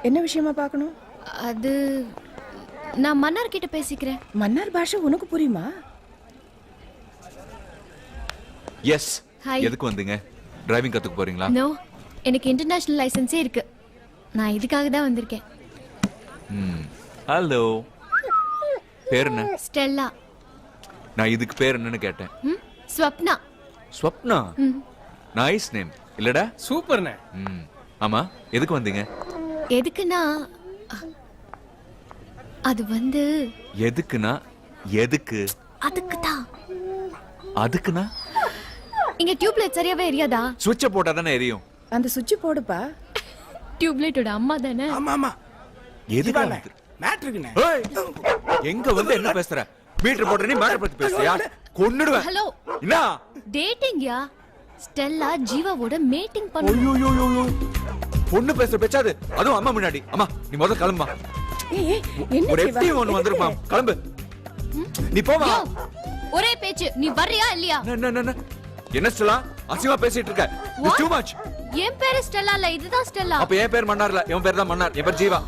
என்ன விஷயமா பார்க்கணும்? அது நான் மன்னார் கிட்ட பேசிக்கிறேன். மன்னார் பாஷை உனக்கு புரியுமா? எஸ். Hi. எதுக்கு வந்தீங்க? டிரைவிங் கத்துக்க போறீங்களா? நோ, எனக்கு இன்டர்நேஷனல் லைசென்ஸே இருக்கு. நான் இதுக்காக தான் வந்திருக்கேன். ஹலோ. பேர் என்ன? ஸ்டெல்லா. நான் இதுக்கு பேர் என்னன்னு கேட்டேன். ஸ்வப்னா. ஸ்வப்னா. நைஸ் நேம் இல்லடா? சூப்பர்ண்ணே. ஆமா, எதுக்கு வந்தீங்க? எதுக்குன்னா அது வந்து எதுக்குனா எதுக்கு? அதுக்கு தான். அதுக்குனா இங்க டியூப் லைட் சரியாவே எரியாதா? சுவிட்ச போட்டா தானே எரியும். அந்த சுவிட்ச் போடுப்பா. டியூப் லைட்டோட அம்மா தானே. ஆமா ஆமா. எதுக்கு? மேட்ருக்குண்ணே. ஏய், எங்க வந்து என்ன பேசுற? மீட்டர் போடுற நீ மேட்டர் பத்தி பேசுறியா? கொன்னுடுவேன். ஹலோ. என்ன? டேட்டிங்யா? ஸ்டெல்லா ஜீவாவோட மீட்டிங் பண்ணு. ஐயோ. பொண்ணு பேசுற பேச்சாது. அதுவும் அம்மா முன்னாடி. அம்மா நீ முதல்ல கிளம்புமா. ஏய் என்ன ஒரு ஜீவா? எஃப்டி ஒன்னு வந்திருப்பா. கிளம்பு. நீ போமா. யோ, ஒரே பேச்சு. நீ வர்றியா இல்லையா? என்ன ஸ்டெல்லா அசிங்கமா பேசிட்டு இருக்க? What? Too much. என் பேரு ஸ்டெல்லா இல்ல, இதுதான் ஸ்டெல்லா. அப்ப என் பேர் மன்னார்ல, இவன் பேர் தான் மன்னார். என் பேர் ஜீவா.